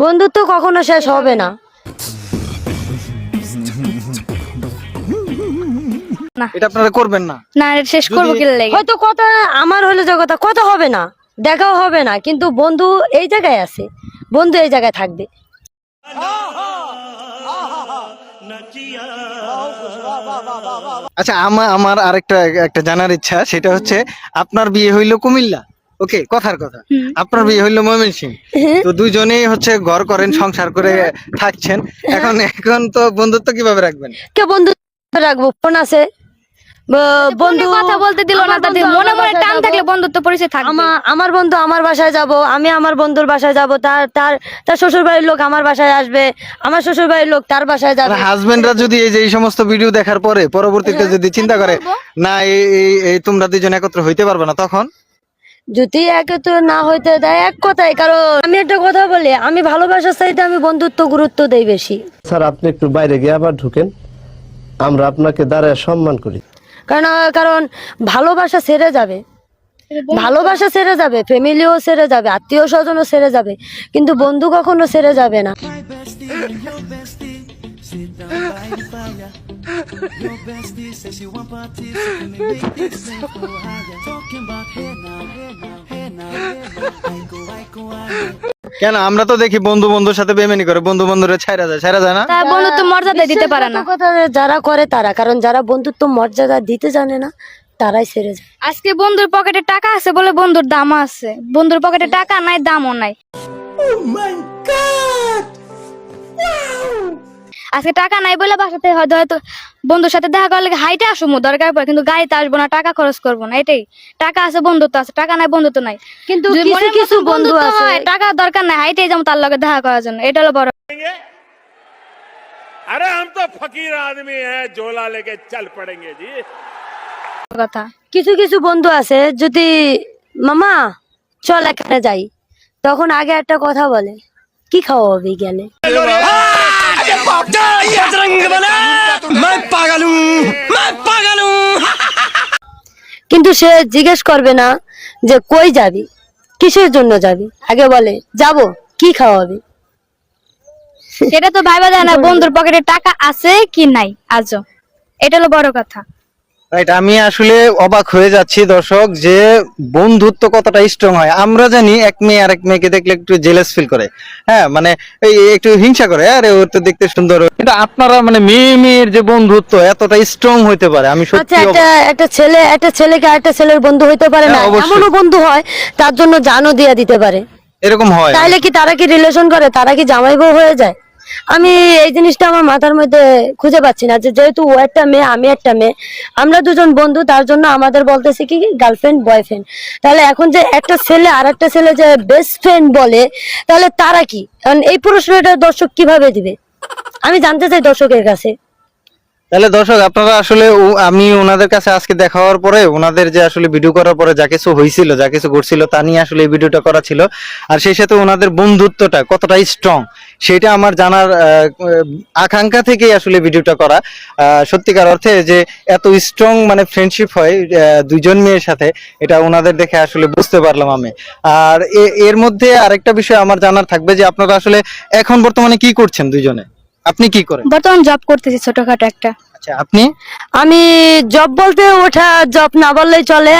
বন্ধুত্ব কখনো শেষ হবে না। এটা আপনারা করবেন না? না শেষ করবো কি লাগে? হয়তো কথা আমার হলে যে কথা হবে না, দেখাও হবে না, কিন্তু বন্ধু এই জায়গায় আছে, বন্ধু এই জায়গায় থাকবে। আচ্ছা, আমার আরেকটা একটা জানার ইচ্ছা, সেটা হচ্ছে আপনার বিয়ে হইলো কুমিল্লা, ওকে, কথার কথা, আপনার বিয়ে হইলো ময়মনসিংহ, তো দুইজনেই হচ্ছে ঘর করেন, সংসার করে থাকছেন, এখন তো বন্ধুত্ব কিভাবে রাখবেন? কে বন্ধু রাখবো? ফোন আছে, বন্ধু কথা বলতে দিল না, তাদের মনে মনে টান থাকলে বন্ধুত্ব পরিচয় থাকবে। আমার বন্ধু আমার বাসায় যাব, আমি আমার বন্ধুর বাসায় যাব, তার তার তার শ্বশুর বাড়ির লোক আমার বাসায় আসবে, আমার শ্বশুর বাড়ির লোক তার বাসায় যাবে। হাজবেন্ডরা যদি এই যে এই সমস্ত ভিডিও দেখার পরে পরবর্তীতে যদি চিন্তা করে না এই তোমরা দুজন একত্র হইতে পারবে না, তখন যদি একত্র না হইতে দেয়, এক কথাই, কারণ আমি একটা কথা বলি, আমি ভালোবাসার চাইতে আমি বন্ধুত্ব গুরুত্ব দেই বেশি। স্যার, আপনি একটু বাইরে গিয়ে আবার ঢুকেন, আমরা আপনাকে দাঁড়ায় সম্মান করি। কারণ ভালোবাসা ছেড়ে যাবে, ভালোবাসা ছেড়ে যাবে, ফ্যামিলিও ছেড়ে যাবে, আত্মীয় স্বজনও ছেড়ে যাবে, কিন্তু বন্ধু কখনো ছেড়ে যাবে না। কেন আমরা তো দেখি বন্ধু বন্ধুর সাথে বেমানি করে, বন্ধু বন্ধুরে ছাইরা যায় না? তার বন্ধুত্ব মর্যাদা দিতে পারে না। কথা যারা করে তারা, কারণ যারা বন্ধুত্ব মর্যাদা দিতে জানে না তারাই ছেড়ে যায়। আজকে বন্ধুর পকেটে টাকা আছে বলে বন্ধুর দাম আছে, বন্ধুর পকেটে টাকা নাই, দামও নাই। আজকে টাকা নাই বলে বাসাতে হয়তো হয়তো বন্ধুর সাথে দেখা করার লাগে হাইটে আসবো দরকার পড়ে, কিন্তু গাড়িতে আসবো না, টাকা খরচ করবো না, এটাই। টাকা আছে বন্ধুত্ব আছে, টাকা নাই বন্ধুত্ব নাই। কিন্তু যদি কিছু মনের কিছু মতো বন্ধু বন্ধুত্ব আছে, হয়, টাকা দরকার নাই, হাইটে যেমন তার লগে দেখা করার জন্য, এটা হলো বড় अरे हम तो फकीर आदमी हैं, झोला लेके चल पड़ेंगे जी। কথা। কিছু কিছু বন্ধু আছে, যদি মামা চল এখানে যাই, তখন আগে একটা কথা বলে, কি খাওয়াবি গেলে। কিন্তু সে জিজ্ঞেস করবে না যে কই যাবি, কিসের জন্য যাবি, আগে বলে যাব, কি খাওয়াবি। সেটা তো ভাইবা যায় না বন্ধুর পকেটে টাকা আছে কি নাই আজও, এটা হলো বড় কথা। রাইট, আমি আসলে অবাক হয়ে যাচ্ছি দর্শক, যে বন্ধুত্ব কতটা স্ট্রং হয়। আমরা জানি এক মেয়ে আরেক মেয়েকে দেখলে একটু জেলাস ফিল করে, হ্যাঁ, মানে এই একটু হিংসা করে, আরে ওর তো দেখতে সুন্দর, কিন্তু আপনারা মানে মেয়ের যে বন্ধুত্ব এতটা স্ট্রং হইতে পারে, আমি আচ্ছা, সত্যি একটা ছেলেকে আরেকটা ছেলের বন্ধু হইতে পারে না? হ্যাঁ, অবশ্যই। এমনও বন্ধু হয় তার জন্য জানও দিয়া দিতে পারে। এরকম হয়। তাইলে কি তারা কি রিলেশন করে, তারা কি জামাই বউ হয়ে যায়? আমি এই জিনিসটা আমার মাথার মধ্যে খুঁজে পাচ্ছি না, যে যেহেতু ও একটা মেয়ে আমি একটা মেয়ে, আমরা দুজন বন্ধু, তার জন্য আমাদের বলতেছি কি গার্লফ্রেন্ড বয়ফ্রেন্ড। তাহলে এখন যে একটা ছেলে আর একটা ছেলে যে বেস্ট ফ্রেন্ড বলে, তাহলে তারা কি? কারণ এই প্রশ্নটা দর্শক কিভাবে দিবে, আমি জানতে চাই দর্শকের কাছে। তাহলে দর্শক, আপনারা আসলে আমি ওনাদের কাছে আজকে দেখা হওয়ার পরে, ওনাদের যে আসলে ভিডিও করার পরে যা কিছু হয়েছিল, যা কিছু ঘটছিল, তা নিয়ে আসলে এই ভিডিওটা করা ছিল। আর সেই সাথে ওনাদের বন্ধুত্বটা কতটা স্ট্রং সেটা আমার জানার আকাঙ্ক্ষা থেকেই আসলে ভিডিওটা করা। সত্যিকার অর্থে যে এত স্ট্রং মানে ফ্রেন্ডশিপ হয় দুইজন মেয়ের সাথে, এটা ওনাদের দেখে আসলে বুঝতে পারলাম আমি। আর এর মধ্যে আরেকটা বিষয় আমার জানার থাকবে, যে আপনারা আসলে এখন বর্তমানে কি করছেন দুইজনে? আপনি কি করেন? বর্তমান জব করতেছি ছোটখাটো একটা। আচ্ছা, আপনি? আমি জব বলতে ওঠা জব না বললেই চলে।